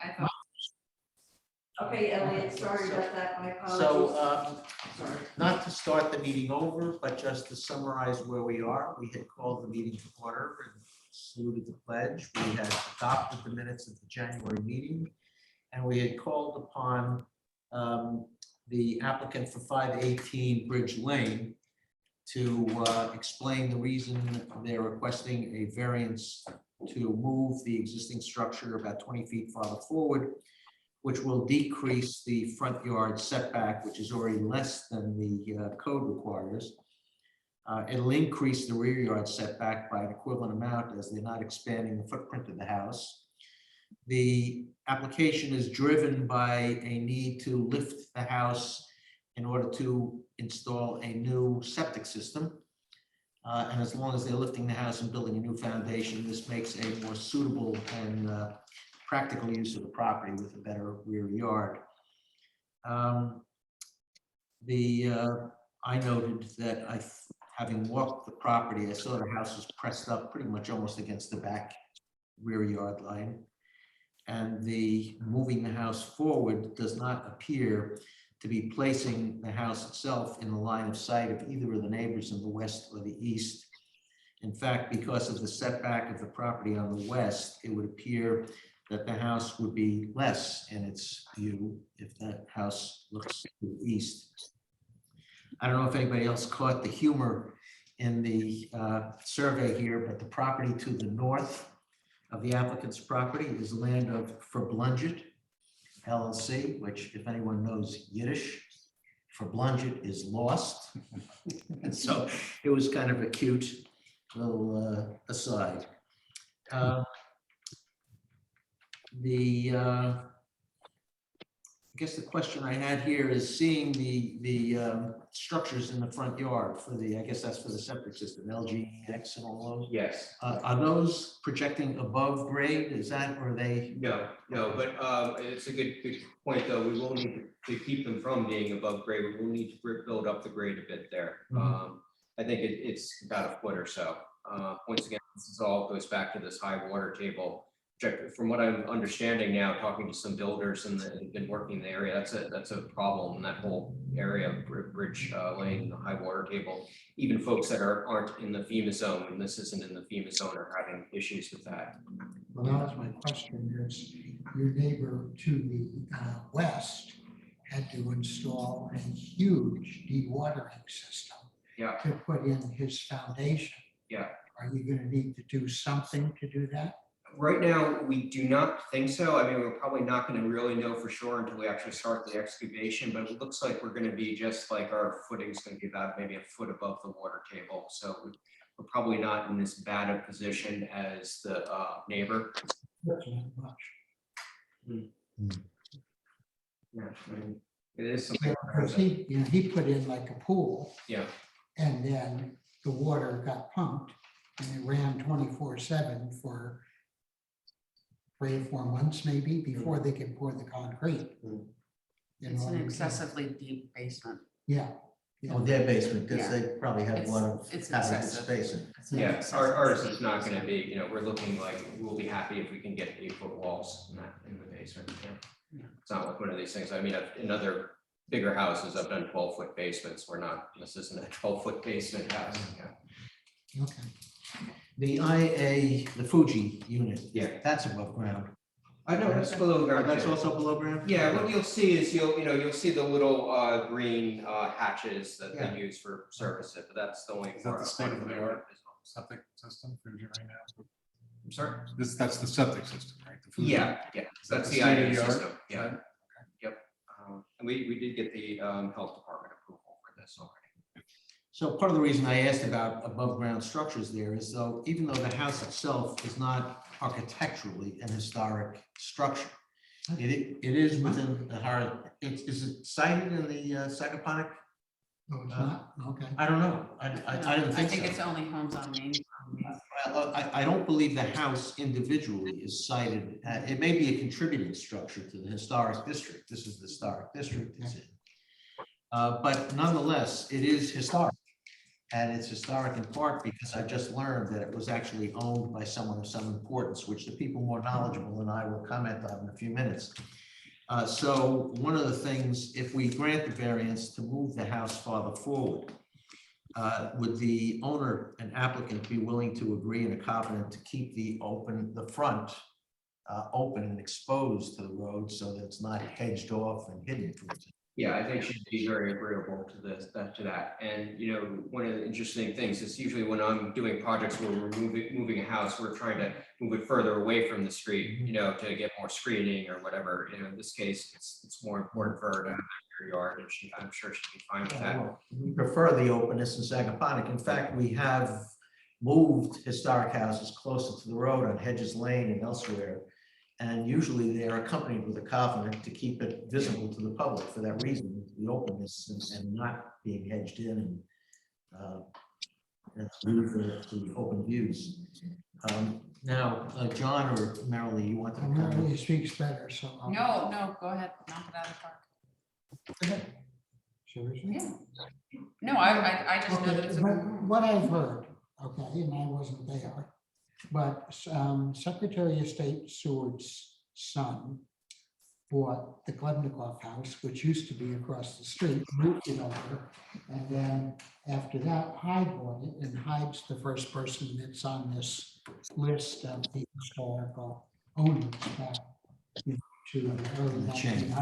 I thought. Okay, Elliot, sorry about that, my apologies. So, not to start the meeting over, but just to summarize where we are, we had called the meeting to order and saluted the pledge. We had adopted the minutes of the January meeting, and we had called upon the applicant for 518 Bridge Lane to explain the reason they're requesting a variance to move the existing structure about 20 feet farther forward, which will decrease the front yard setback, which is already less than the code requires. It'll increase the rear yard setback by an equivalent amount as they're not expanding the footprint of the house. The application is driven by a need to lift the house in order to install a new septic system. And as long as they're lifting the house and building a new foundation, this makes a more suitable and practical use of the property with a better rear yard. I noted that having walked the property, I saw the house was pressed up pretty much almost against the back rear yard line. And the moving the house forward does not appear to be placing the house itself in the line of sight of either of the neighbors in the west or the east. In fact, because of the setback of the property on the west, it would appear that the house would be less in its view if that house looks to the east. I don't know if anybody else caught the humor in the survey here, but the property to the north of the applicant's property is land of Verblunget LLC, which, if anyone knows Yiddish, Verblunget is lost. And so it was kind of a cute little aside. I guess the question I had here is seeing the structures in the front yard for I guess that's for the septic system, LGX and all those. Yes. Are those projecting above grade? Is that, or are they? No, but it's a good point, though. We will need to keep them from being above grade. We will need to build up the grade a bit there. I think it's about a foot or so. Once again, this all goes back to this high water table. From what I'm understanding now, talking to some builders and have been working in the area, that's a problem in that whole area of Bridge Lane, the high water table. Even folks that aren't in the FEMA zone, and this isn't in the FEMA zone, are having issues with that. Well, that was my question. Is your neighbor to the west had to install a huge dewatering system to put in his foundation. Yeah. Are you going to need to do something to do that? Right now, we do not think so. I mean, we're probably not going to really know for sure until we actually start the excavation, but it looks like we're going to be just like our footing's going to be about maybe a foot above the water table. So we're probably not in this bad a position as the neighbor. That's not much. Yeah, I mean, it is something. Because he put in like a pool. Yeah. And then the water got pumped and it ran 24/7 for 3 or 4 months maybe before they could pour the concrete. It's an excessively deep basement. Yeah. Oh, their basement, because Yeah. they probably have a lot of It's habitable excessive. space in it. It's an Yeah, excessive ours is basement. not going to be, we're looking like, we'll be happy if we can get 8-foot walls in the basement. Yeah. It's not like one of these things. I mean, in other bigger houses, I've done 12-foot basements. This isn't a 12-foot basement house. Yeah. Okay. The Fuji unit, Yeah. that's above ground. I know that's below ground. That's too. also below ground? Yeah, what you'll see is you'll see the little green hatches that Yeah. they use for service it, but that's the only Is that part. the state of the part art septic system Fuji right now? I'm sorry. That's the septic system, right? The Fuji. Yeah, Is that that's the the state of ID the art? system. Yeah. Yep. And we did get the health department approval for this already. So part of the reason I asked about above ground structures there is though, even though the house itself is not architecturally an historic structure, it is within the heart. Is it cited in the Sagaponic? Oh, it's not? Okay. I don't know. I didn't think so. I think it's only homes on Main. Well, I don't believe the house individually is cited. It may be a contributing structure to the historic district. This is the historic district it's in. But nonetheless, it is historic. And it's historic in part because I just learned that it was actually owned by someone of some importance, which the people more knowledgeable than I will comment on in a few minutes. So one of the things, if we grant the variance to move the house farther forward, would the owner and applicant be willing to agree in a covenant to keep the front open and exposed to the road so that it's not hedged off and hidden from it? Yeah, I think she'd be very agreeable to to that. And, you know, one of the interesting things is usually when I'm doing projects where we're moving a house, we're trying to move it further away from the street, you know, to get more screening or whatever. You know, in this case, it's more important for her to have that rear yard, and I'm sure she'd be fine with that. We prefer the openness in Sagaponic. In fact, we have moved historic houses closer to the road on Hedges Lane and elsewhere. And usually they are accompanied with a covenant to keep it visible to the public for that reason, the openness and not being hedged in and leave the open views. Now, John or Marilee, you want to comment? Marilee speaks better, so. No, go ahead, knock it out of the park. Seriously? Yeah. No, I just know that it's But a. what I've heard, okay, and I wasn't there, but Secretary of State Seward's son bought the Glebnikoff house, which used to be across the street, moved it over. And then after that, Hyde bought it, and Hyde's the first person that's on this list of the historical owners back to the early The chain.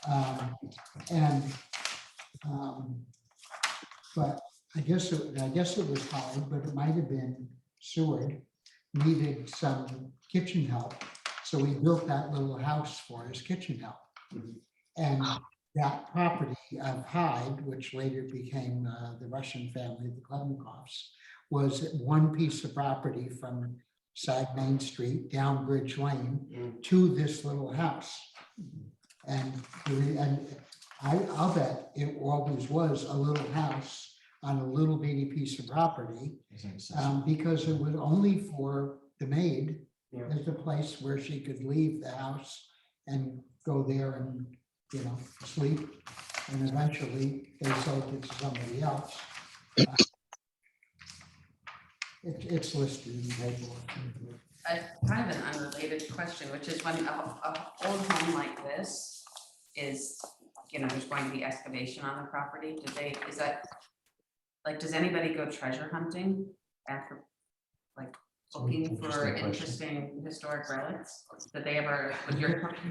1900s. But I guess it was Hyde, but it might have been Seward needed some kitchen help. So he built that little house for his kitchen help. And that property of Hyde, which later became the Russian family, the Glebnikoffs, was one piece of property from Sag Main Street down Bridge Lane to this little house. And I'll bet it always was a little house on a little bitty piece of property, because it was only for the maid as a place where she could leave the house and go there and, you know, sleep. And eventually they sold it to somebody else. It's listed in the paperwork. Kind of an unrelated question, which is when a old home like this is, you know, there's going to be excavation on the property, does anybody go treasure hunting after, like, looking for interesting historic relics? Did they ever,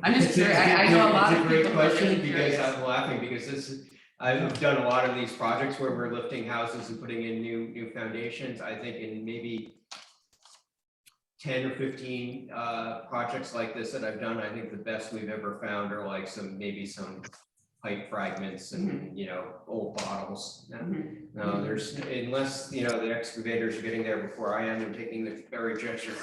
I'm just curious, I know a lot of people. It's a great question really because curious. I'm laughing because I've done a lot of these projects where we're lifting houses and putting in new foundations. I think in maybe 10 or 15 projects like this that I've done, I think the best we've ever found are like some pipe fragments and, you know, old bottles. No, there's, unless, you know, the excavators are getting there before I am and taking the very gesture,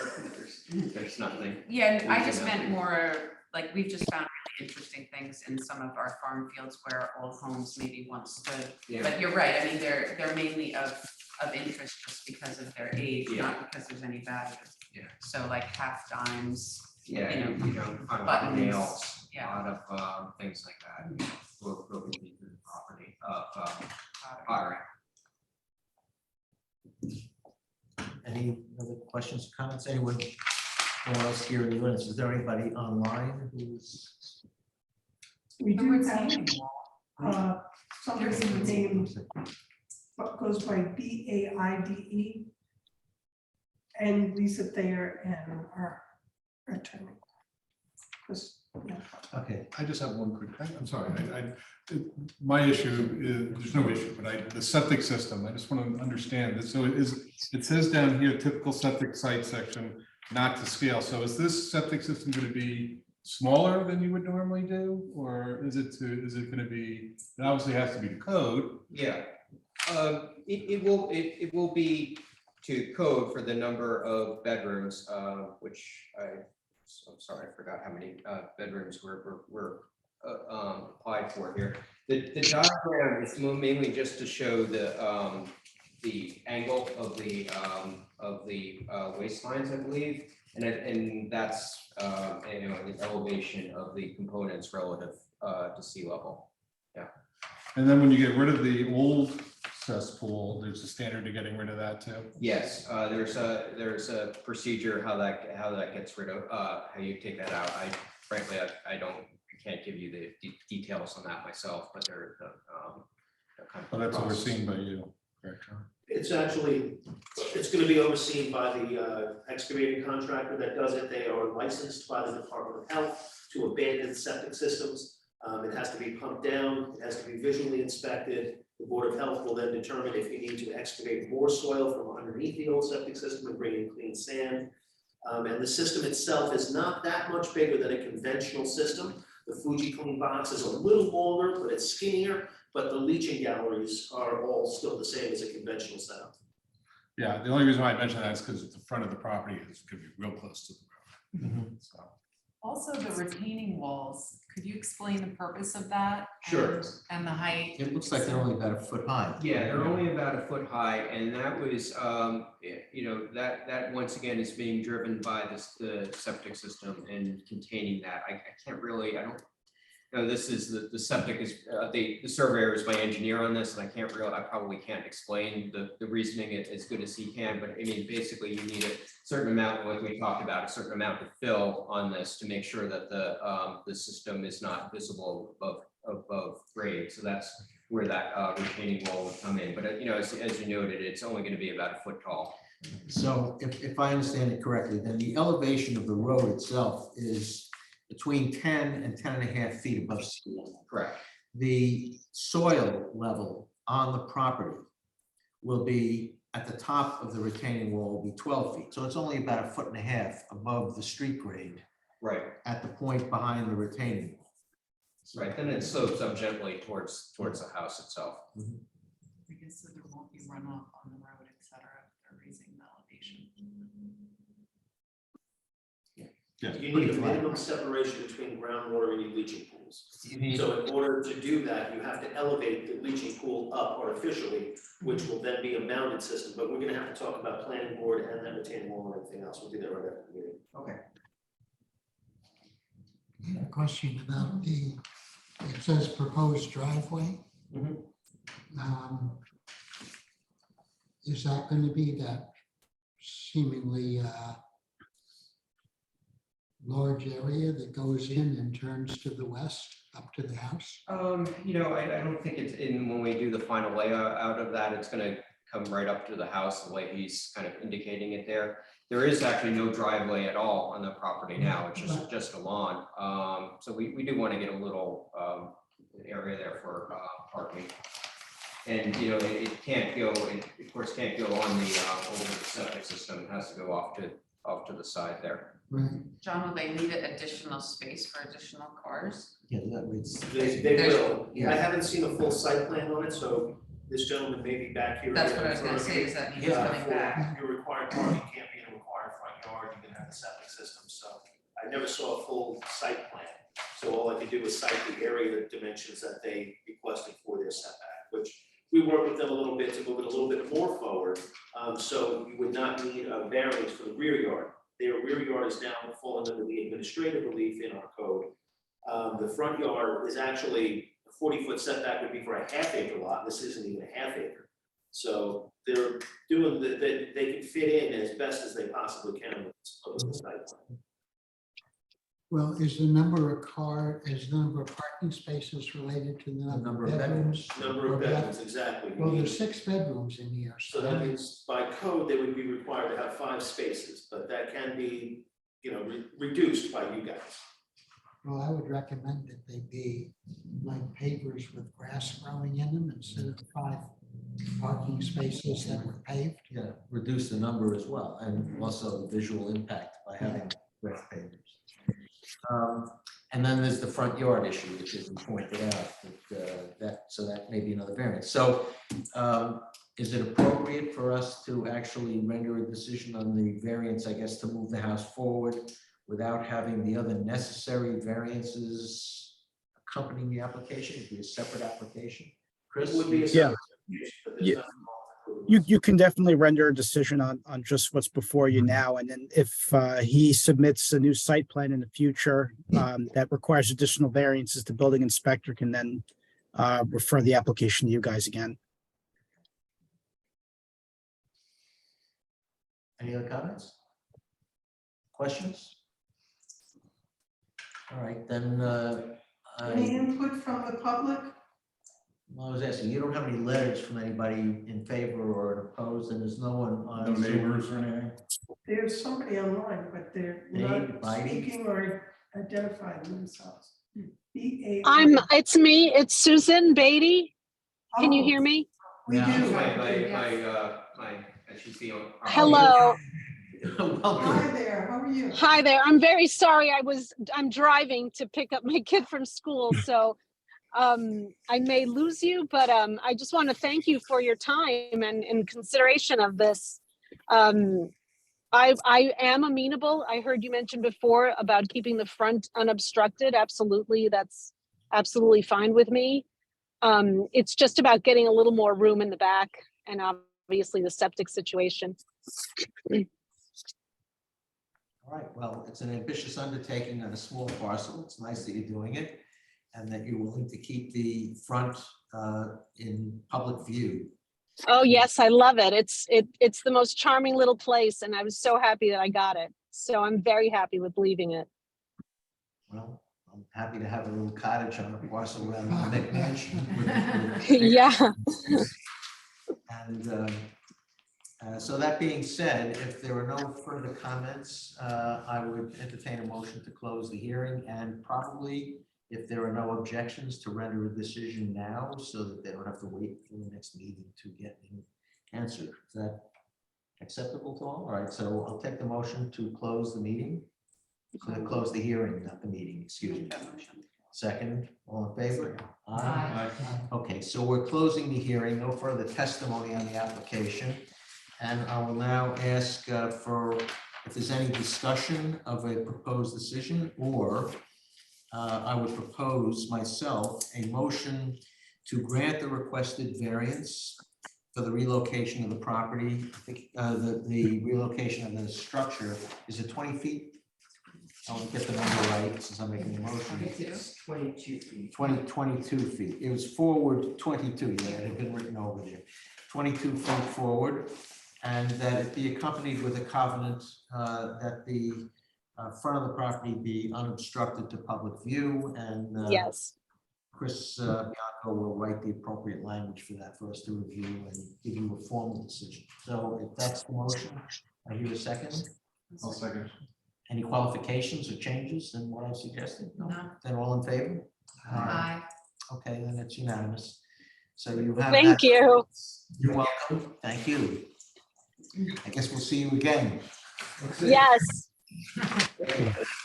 there's nothing. Yeah, and I just meant more, like, we've just found really interesting things in some of our farm fields where old homes maybe once stood. Yeah. But you're right, I mean, they're mainly of interest just because of their age, not because there's any value. Yeah. So like half dimes. Yeah, you know, you know, kind of buttons, nails, a yeah. lot of things like that. Will be through the property of pottery. Any other questions, comments? Anyone else here in the audience? Is there anybody online who's? We Who do would have say somebody named, what goes by BAIDE, and Lisa Thayer and our attorney. Okay. I just have one quick thing. I'm sorry. My issue is, there's no issue, but the septic system, I just want to understand this. So it says down here, typical septic site section, not to scale. So is this septic system going to be smaller than you would normally do? Or is it going to be, it obviously has to be the code. Yeah, it will be to code for the number of bedrooms, which I'm sorry, I forgot how many bedrooms were applied for here. The diagram is mainly just to show the angle of the waistlines, I believe, and that's you know, the elevation of the components relative to sea level. And then when you get rid of the old cesspool, there's a standard to getting rid of that too. Yes, there's a procedure how that gets rid of, how you take that out. Frankly, I can't give you the details on that myself, but they're kind of. Well, that's overseen by you, correct, John? It's going to be overseen by the excavating contractor that does it. They are licensed by the Department of Health to abandon septic systems. It has to be pumped down, it has to be visually inspected. The Board of Health will then determine if you need to excavate more soil from underneath the old septic system and bring in clean sand. And the system itself is not that much bigger than a conventional system. The Fuji Clean box is a little longer, but it's skinnier, but the leaching galleries are all still the same as a conventional setup. Yeah, the only reason why I mention that is because the front of the property is going to be real close to the road. So. Also, the retaining walls, could you explain the purpose of that? Sure. And the height? It looks like they're only about a foot high. Yeah, they're only about a foot high, and that was, that once again is being driven by the septic system and containing that. I can't really, I don't. No, this is the septic is, the surveyor is my engineer on this, and I probably can't explain the reasoning as good as he can, but I mean, basically you need a certain amount, like we talked about, a certain amount of fill on this to make sure that the system is not visible above grade. So that's where that retaining wall would come in. But as you noted, it's only going to be about a foot tall. So if I understand it correctly, then the elevation of the road itself is between 10 and 10.5 feet above sea level. Correct. The soil level on the property will be at the top of the retaining wall will be 12 feet. So it's only about 1.5 feet above the street grade Right. at the point behind the retaining wall. Right. Then it slopes up gently towards the house itself. I guess so there won't be runoff on the road, et cetera, if they're raising the elevation. Yeah, You pretty need a flat. minimum separation between groundwater and your leaching pools. You need- So in order to do that, you have to elevate the leaching pool up artificially, which will then be a mounted system. But we're going to have to talk about planning board and that retaining wall and everything else. We'll do that right after the meeting. Okay. I have a question about it says proposed driveway. Mhm. Is that going to be that seemingly large area that goes in and turns to the west up to the house? I don't think it's when we do the final layout out of that, it's going to come right up to the house the way he's kind of indicating it there. There is actually no driveway at all on the property now. It's just a lawn. So we do want to get a little area there for parking. And it can't go. It of course can't go on the over the septic system. It has to go off to the side there. Right. John, will they need additional space for additional cars? Yeah, that means. They will. Yeah. I haven't seen a full site plan on it, so this gentleman may be back here. That's what I was gonna say, is that he's Yeah. coming back. Your required parking can't be in a required front yard, you're gonna have the septic system, so I never saw a full site plan. So all I could do was cite the area dimensions that they requested for their setback, which we worked with them a little bit to move it a little bit more forward. So you would not need a variance for the rear yard. Their rear yard is now falling under the administrative relief in our code. The front yard is actually a 40-foot setback would be for a half-acre lot. This isn't even a half acre. So they're doing they can fit in as best as they possibly can with the site plan. Well, is the number of parking spaces related to the number of bedrooms? Number of bedrooms, exactly. Well, there's 6 bedrooms in here. So that means by code, they would be required to have 5 spaces, but that can be, reduced by you guys. Well, I would recommend that they be like pavers with grass growing in them instead of 5 parking spaces that were paved. Yeah, reduce the number as well, and also the visual impact by having wet pavers. And then there's the front yard issue, which has been pointed out, so that may be another variance. So is it appropriate for us to actually render a decision on the variance, I guess, to move the house forward without having the other necessary variances accompanying the application? It'd be a separate application. Chris? It would be a Yeah. separate application, but there's Yeah. nothing wrong with it. You can definitely render a decision on just what's before you now. And then if he submits a new site plan in the future that requires additional variances, the building inspector can then refer the application to you guys again. Any other comments? Questions? All right, then, Any input from the public? I was asking, you don't have any letters from anybody in favor or opposed, and there's no one No on. Zoom? neighbors or anything? There's somebody online, but they're Name, not body? speaking or identifying themselves. It's me, it's Susan Beatty. Can you Oh, hear me? We Yeah. do. I should see on. Hello. Welcome. Hi there, how are you? Hi there. I'm very sorry. I'm driving to pick up my kid from school, so I may lose you, but I just want to thank you for your time and in consideration of this. I am amenable. I heard you mention before about keeping the front unobstructed. Absolutely, that's absolutely fine with me. It's just about getting a little more room in the back and obviously the septic situation. All right, well, it's an ambitious undertaking on a small parcel. It's nice that you're doing it and that you're willing to keep the front in public view. Oh yes, I love it. It's the most charming little place, and I was so happy that I got it. So I'm very happy with leaving it. Well, I'm happy to have a little cottage on a parcel rather than a big mansion. Yeah. And so that being said, if there are no further comments, I would entertain a motion to close the hearing, and probably, if there are no objections, to render a decision now so that they don't have to wait for the next meeting to get an answer. Is that acceptable to all? All right, so I'll take the motion to close the meeting. To close the hearing, not the meeting, excuse me. Second, all in favor? Aye. Okay, so we're closing the hearing, no further testimony on the application. And I will now ask for if there's any discussion of a proposed decision, or I would propose myself a motion to grant the requested variance for the relocation of the property. I think the relocation of the structure, is it 20 feet? I'll get the number right since I'm making the motion. It's 22 feet. 22 feet. It was forward 22, yeah, it had been written over there. 22 feet forward, and that it be accompanied with a covenant that the front of the property be unobstructed to public view, and Yes. Chris Bianco will write the appropriate language for that for us to review and give you a formal decision. So if that's the motion, I hear a second. I'll second. Any qualifications or changes in what I suggested? No. Then all in favor? Aye. Okay, then it's unanimous. So you have. Thank that. you. You're welcome. Thank you. I guess we'll see you again. Yes.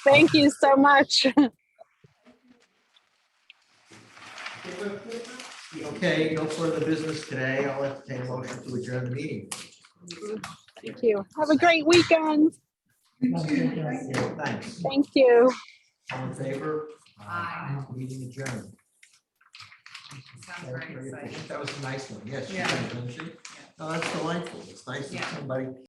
Thank you so much. Okay, no further business today. I'll entertain a motion to adjourn the meeting. Thank you. Have a great weekend. Yeah, thanks. Thank you. All in favor? Aye. Meeting adjourned. Sounds very exciting. That was a nice one. Yes, she Yeah. did, didn't she? No, that's delightful. It's nice that Yeah. somebody